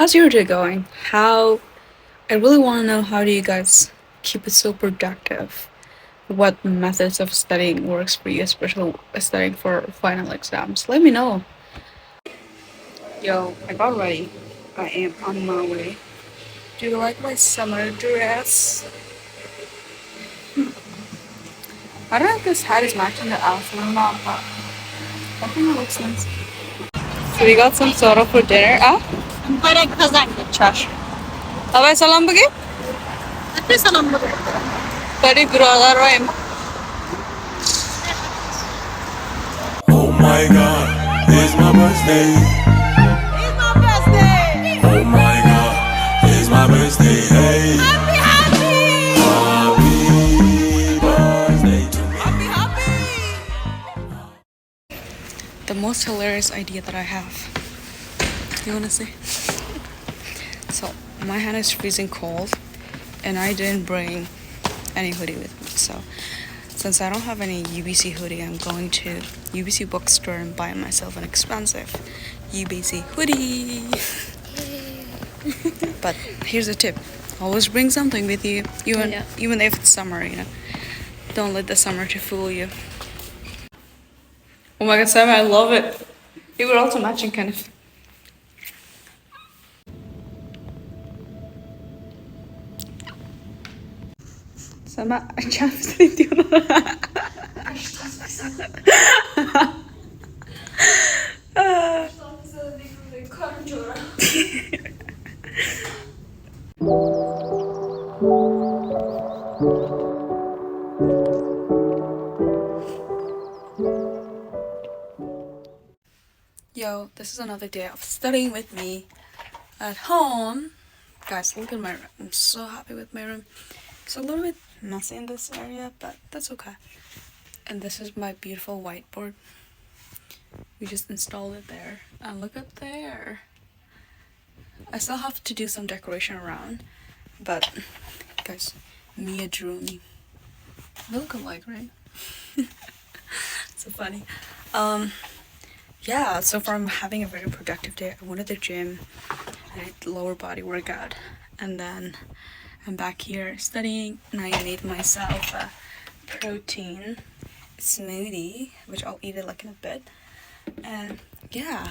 how's your day going? How I really want to know, how do you guys keep it so productive? What methods of studying works for you, especially studying for final exams? Let me know. Yo, I got ready. I am on my way. Do you like my summer dress? I don't know if this hat is matching the outfit or not, but I think it looks nice. So we got some soda for dinner. Ah? Börek kazandı. Trash. Abay salam bagi? Hadi salam bugün. Tadi buralar var em. Oh my god, it's my birthday. It's my birthday. Oh my god, it's my birthday. Hey, Happy, happy. happy birthday to me. Happy, happy. The most hilarious idea that I have. You wanna see? So my hand is freezing cold, and I didn't bring any hoodie with me. So since I don't have any UBC hoodie, I'm going to UBC bookstore and buy myself an expensive UBC hoodie. But here's a tip: always bring something with you, even if it's summer. Don't let the summer to fool you. Oh my god, Sam, I love it. You were also matching, kind of. Sama açar mısın diyorlar. Yo, this is another day of studying with me at home. Guys, look at my room. I'm so happy with my room. It's a little bit messy in this area, but that's okay. And this is my beautiful whiteboard. We just installed it there. And look up there. I still have to do some decoration around, but guys, Mia drew me. We look alike, right? So funny. Yeah, so far I'm having a very productive day. I went to the gym, I did lower body workout, and then I'm back here studying, and I made myself a protein smoothie, which I'll eat it like in a bit. And yeah,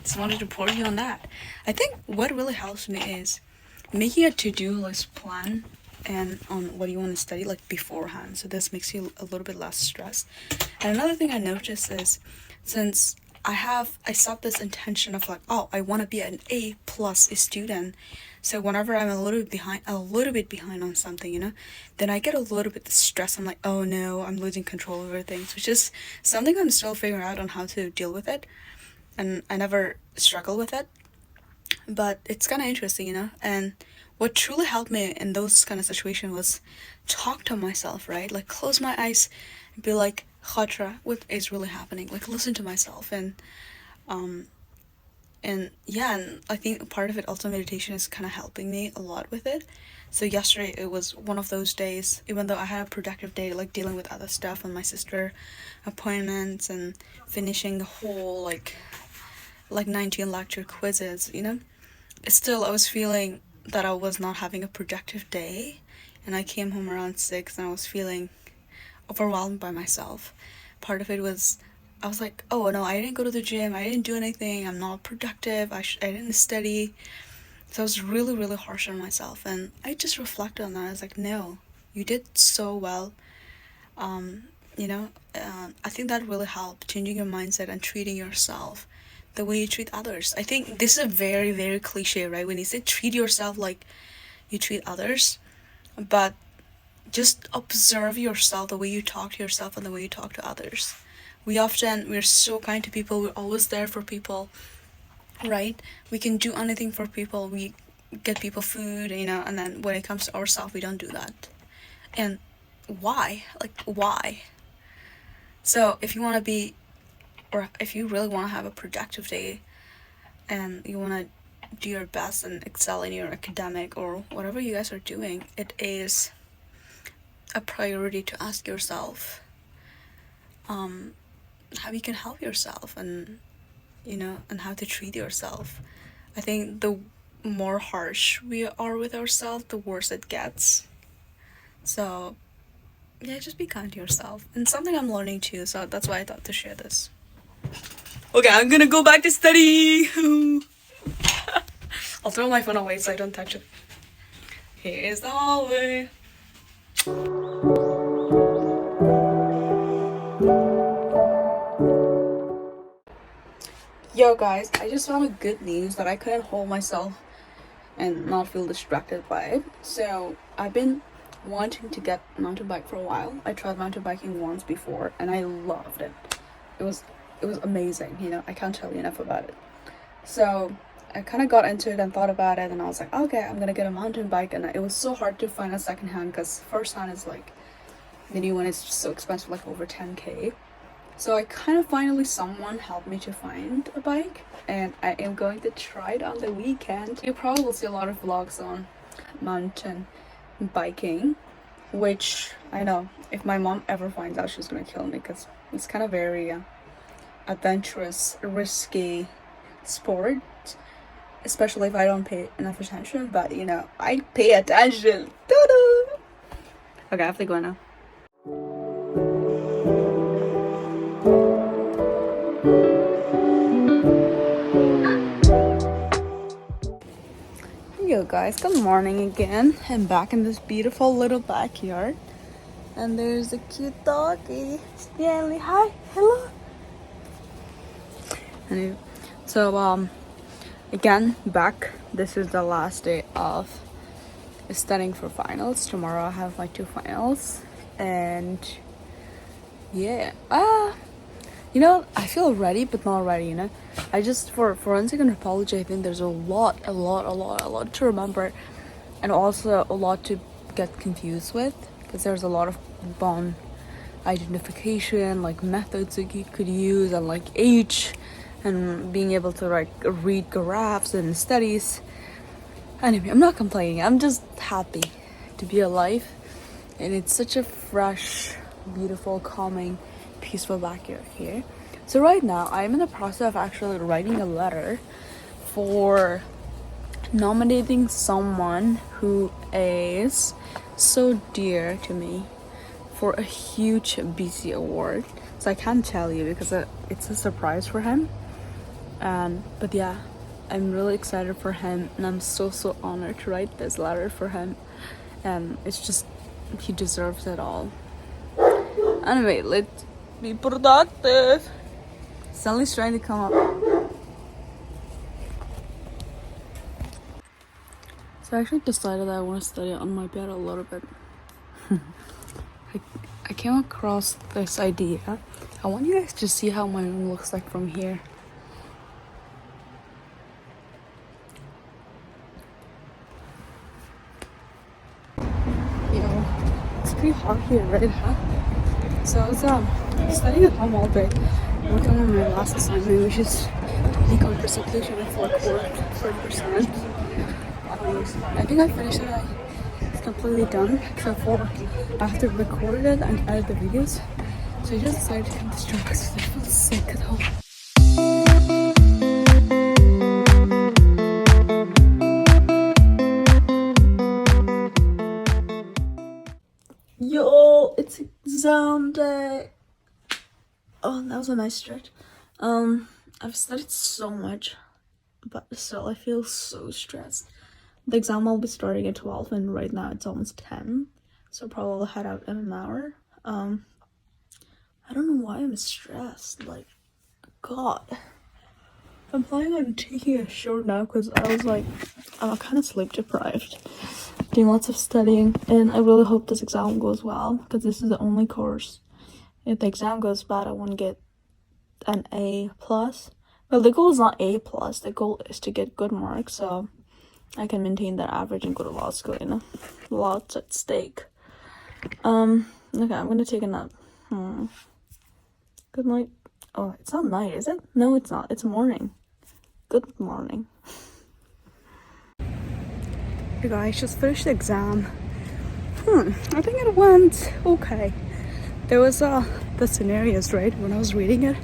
just wanted to report you on that. I think what really helps me is making a to-do list plan and on what you want to study like beforehand, so this makes you a little bit less stressed. And another thing I noticed is, since I set this intention of like, oh, I want to be an A+ student, so whenever I'm a little bit behind on something, then I get a little bit stressed. I'm like, oh no, I'm losing control over things, which is something I'm still figuring out on how to deal with it, and I never struggle with it, but it's kind of interesting. And what truly helped me in those kind of situations was talk to myself, right? Like close my eyes and be like, Khatira, what is really happening? Like listen to myself. And yeah, and I think part of it also, meditation is kind of helping me a lot with it. So yesterday it was one of those days, even though I had a productive day, like dealing with other stuff and my sister appointments and finishing the whole like 19 lecture quizzes, still I was feeling that I was not having a productive day, and I came home around 6 and I was feeling overwhelmed by myself. Part of it was, I was like, oh no, I didn't go to the gym, I didn't do anything, I'm not productive, I didn't study. So I was really, really harsh on myself, and I just reflected on that. I was like, no, you did so well. I think that really helped changing your mindset and treating yourself the way you treat others. I think this is a very, very cliche, right? When you say treat yourself like you treat others, but just observe yourself, the way you talk to yourself and the way you talk to others. We're so kind to people, we're always there for people, right? We can do anything for people, we get people food, and then when it comes to ourselves, we don't do that. And why? Like, why? So if you want to be, or if you really want to have a productive day and you want to do your best and excel in your academic or whatever you guys are doing, it is a priority to ask yourself how you can help yourself, and and how to treat yourself. I think the more harsh we are with ourselves, the worse it gets. So yeah, just be kind to yourself. And something I'm learning too, so that's why I thought to share this. Okay, I'm gonna go back to study. I'll throw my phone away so I don't touch it. Here is the hallway. Yo guys, I just found a good news that I couldn't hold myself and not feel distracted by it. So I've been wanting to get a mountain bike for a while. I tried mountain biking once before and I loved it. It was amazing, you know, I can't tell you enough about it. So I kind of got into it and thought about it, and I was like, okay, I'm gonna get a mountain bike. And it was so hard to find a second hand because first hand is like, the new one is so expensive, like over 10k. So I kind of finally, someone helped me to find a bike, and I am going to try it on the weekend. You probably will see a lot of vlogs on mountain biking, which I know if my mom ever finds out, she's gonna kill me because it's kind of very adventurous, risky sport, especially if I don't pay enough attention. But you know, I pay attention. Ta-da! Okay, I have to go now. Yo guys, good morning again. I'm back in this beautiful little backyard, and there's a cute doggy. Stanley, hi, hello. Anyway, so again, back. This is the last day of studying for finals. Tomorrow I have my 2 finals, and yeah, you know, I feel ready but not ready, you know. I just, for forensic anthropology, I think there's a lot to remember, and also a lot to get confused with, because there's a lot of bone identification, like methods that you could use, and like age, and being able to like read graphs and studies. Anyway, I'm not complaining, I'm just happy to be alive, and it's such a fresh, beautiful, calming, peaceful backyard here. So right now I'm in the process of actually writing a letter for nominating someone who is so dear to me for a huge BC award. So I can't tell you because it's a surprise for him. But yeah, I'm really excited for him, and I'm so honored to write this letter for him. It's just, he deserves it all. Anyway, let's be productive. Stanley's trying to come up. So I actually decided that I want to study on my bed a little bit. I came across this idea. I want you guys to see how my room looks like from here. It's pretty hot here, right? Huh? So I was studying at home all day, working on my last assignment, which is econ presentation at 4%. I think I finished it. It's completely done, except for I have to record it and edit the videos. So I just decided to come to stream because I feel sick at home. Yo, it's exam day. Oh, that was a nice stretch. I've studied so much, but still I feel so stressed. The exam will be starting at 12, and right now it's almost 10, so probably I'll head out in an hour. I don't know why I'm stressed, like, God. I'm planning on taking a short nap because I was like, I'm kind of sleep deprived, doing lots of studying, and I really hope this exam goes well, because this is the only course. If the exam goes bad, I won't get an A+. Well, the goal is not A+, the goal is to get good marks, so I can maintain that average and go to law school, you know. Lots at stake. Okay, I'm gonna take a nap. Good night. Oh, it's not night, is it? No, it's not. It's morning. Good morning. Hey guys, just finished the exam. I think it went okay. There was the scenarios, right? When I was reading it,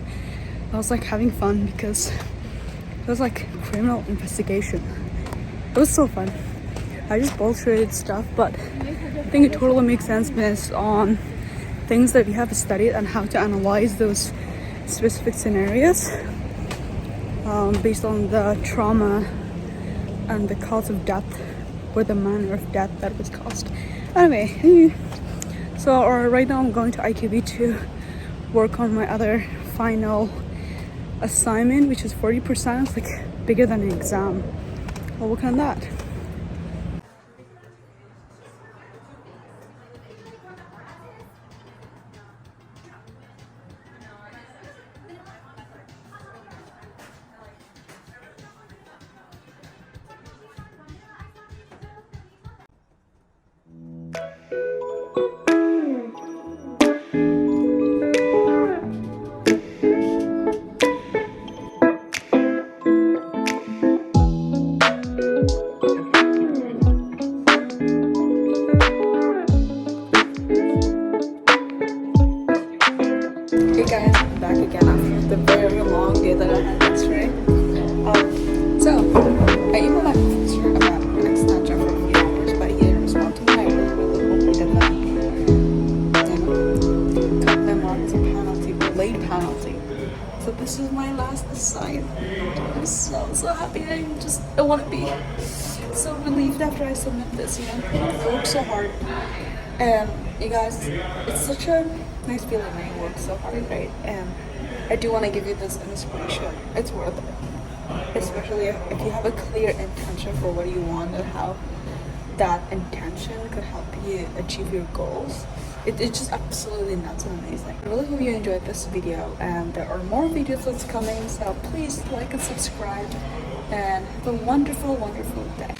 I was like having fun because It was like criminal investigation. It was so fun. I just bullshitted stuff, but I think it totally makes sense based on things that we have studied and how to analyze those specific scenarios based on the trauma and the cause of death, or the manner of death that was caused. Anyway, so right now I'm going to IKB to work on my other final assignment, which is 40%. It's like bigger than an exam. I'll work on that. Hey guys, I'm back again after the very long day that I had yesterday. So, I emailed my professor about an extension for 3 hours, but he didn't respond to me. I really hope he didn't cut my marks a penalty, or late penalty. So this is my last assignment. I'm so happy. I want to be so relieved after I submit this, I worked so hard. And you guys, it's such a nice feeling when you work so hard, right? And I do want to give you this inspiration. It's worth it, especially if you have a clear intention for what you want and how that intention could help you achieve your goals. It's just absolutely nuts and amazing. I really hope you enjoyed this video, and there are more videos that's coming, so please like and subscribe, and have a wonderful day.